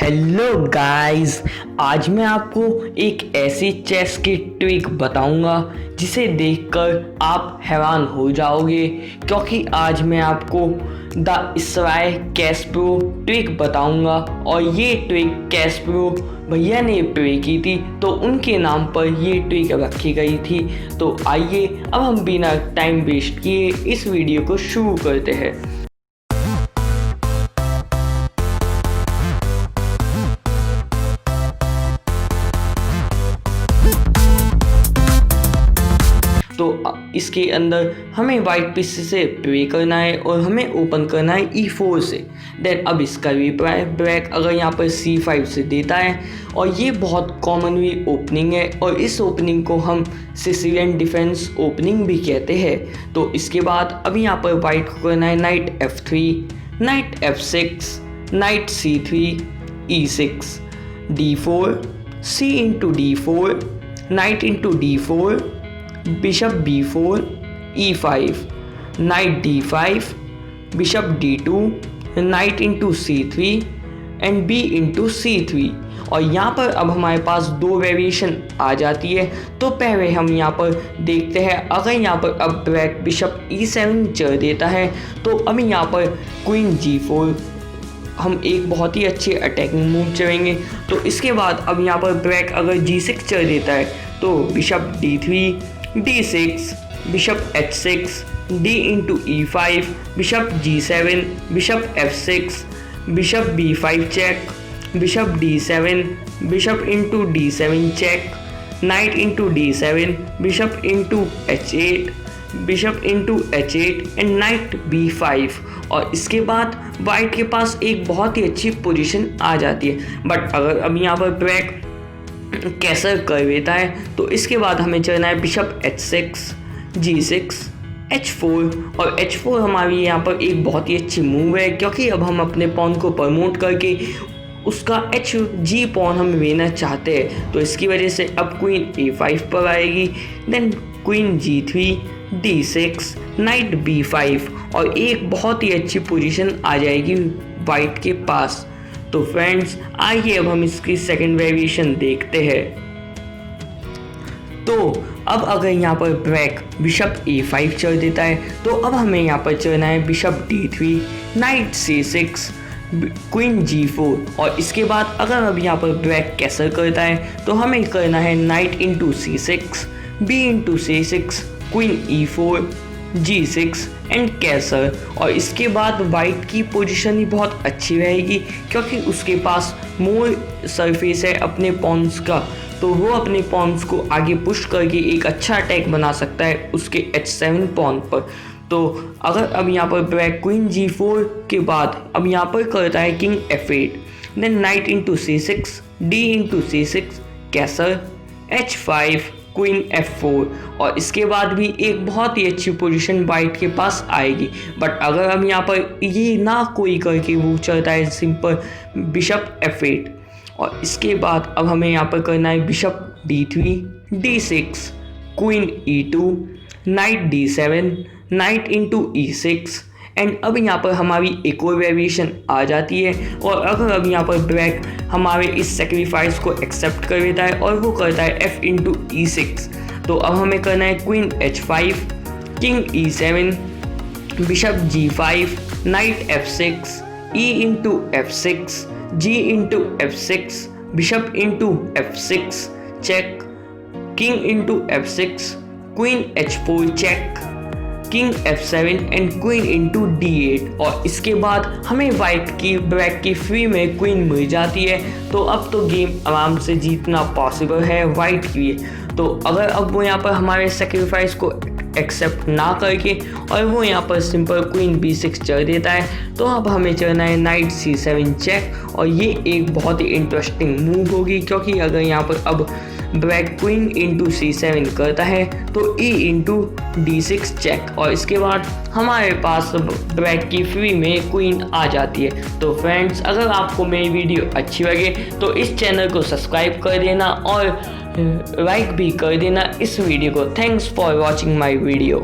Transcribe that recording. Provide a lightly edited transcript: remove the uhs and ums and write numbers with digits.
Hello guys, आज मैं आपको एक ऐसी चेस की ट्रिक बताऊंगा जिसे देखकर आप हैरान हो जाओगे, क्योंकि आज मैं आपको द स्राय कैस्प्रो ट्रिक बताऊंगा। और ये ट्रिक कैस्प्रो भैया ने प्ले की थी, तो उनके नाम पर ये ट्रिक रखी गई थी। तो आइए अब हम बिना टाइम वेस्ट किए इस वीडियो को शुरू करते हैं। तो इसके अंदर हमें वाइट पीस से प्ले करना है और हमें ओपन करना है E4 से। देन अब इसका रिप्लाई ब्लैक अगर यहाँ पर C5 से देता है, और ये बहुत कॉमनली ओपनिंग है और इस ओपनिंग को हम सिसिलियन डिफेंस ओपनिंग भी कहते हैं। तो इसके बाद अब यहाँ पर वाइट को करना है night F3, night F6, night C3, E6, D4, C into D4, night into D4, bishop B4, E5, night D5, bishop D2, night into C3 and B into C3। और यहाँ पर अब हमारे पास दो वेरिएशन आ जाती है। तो पहले हम यहाँ पर देखते हैं, अगर यहाँ पर अब ब्लैक बिशप E7 चढ़ देता है तो अब यहाँ पर क्वीन G4 हम एक बहुत ही अच्छे अटैकिंग मूव चलेंगे। तो इसके बाद अब यहाँ पर ब्लैक अगर G6 चढ़ देता है तो bishop D3, D6, bishop H6, D into E5, bishop G7, bishop F6, bishop B5 check, bishop D7, bishop into D7 check, knight into D7, bishop into H8, bishop into H8 and knight B5। और इसके बाद white के पास एक बहुत ही अच्छी position आ जाती है। But अगर अब यहाँ पर ब्लैक कैसर कर देता है तो इसके बाद हमें चलना है बिशप H6, G6, H4। और H4 हमारी यहाँ पर एक बहुत ही अच्छी मूव है, क्योंकि अब हम अपने पॉन को प्रमोट करके उसका HG पॉन हम लेना चाहते हैं। तो इसकी वजह से अब क्वीन A5 पर आएगी, then queen G3, D6, night B5 और एक बहुत ही अच्छी पोजीशन आ जाएगी वाइट के पास। तो फ्रेंड्स आइए अब हम इसकी सेकंड वेरिएशन देखते हैं। तो अब अगर यहाँ पर ब्लैक बिशप A5 चढ़ देता है तो अब हमें यहाँ पर चढ़ना है bishop D3, night C6, queen G4। और इसके बाद अगर अब यहाँ पर ब्लैक कैसर करता है तो हमें करना है knight into C6, B into C6, queen E4, G6 and castle. और इसके बाद वाइट की पोजीशन ही बहुत अच्छी रहेगी, क्योंकि उसके पास मोर सरफेस है अपने पॉन्स का। तो वो अपने पॉन्स को आगे पुश करके एक अच्छा अटैक बना सकता है उसके H7 पॉन पर। तो अगर अब यहाँ पर ब्लैक क्वीन G4 के बाद अब यहाँ पर करता है king F8, then knight into C6, D into C6, कैसर, H5, क्वीन F4। और इसके बाद भी एक बहुत ही अच्छी पोजीशन वाइट के पास आएगी। बट अगर हम यहाँ पर ये ना कोई करके वो चलता है सिंपल बिशप F8। और इसके बाद अब हमें यहाँ पर करना है bishop D3, D6, queen E2, night D7, night into E6 and अब यहाँ पर हमारी एक और वेरिएशन आ जाती है। और अगर अब यहाँ पर ब्लैक हमारे इस सेक्रीफाइस को एक्सेप्ट कर लेता है और वो करता है F इंटू E6, तो अब हमें करना है queen H5, king E7, bishop G5, knight F6, E into F6, G into F6, bishop into F6 check, king into F6, queen H4 check, king F7 and queen into D8। और इसके बाद हमें white की black की free में queen मिल जाती है। तो अब तो गेम आराम से जीतना पॉसिबल है वाइट के लिए। तो अगर अब वो यहाँ पर हमारे सेक्रीफाइस को एक्सेप्ट ना करके और वो यहाँ पर सिंपल क्वीन B6 चढ़ देता है, तो अब हमें चढ़ना है नाइट C7 चेक। और ये एक बहुत ही इंटरेस्टिंग मूव होगी, क्योंकि अगर यहाँ पर अब ब्लैक क्वीन इंटू C7 करता है तो E इंटू D6 चेक। और इसके बाद हमारे पास ब्लैक की फ्री में क्वीन आ जाती है। तो फ्रेंड्स अगर आपको मेरी वीडियो अच्छी लगे तो इस चैनल को सब्सक्राइब कर देना और लाइक भी कर देना इस वीडियो को। Thanks for watching my video.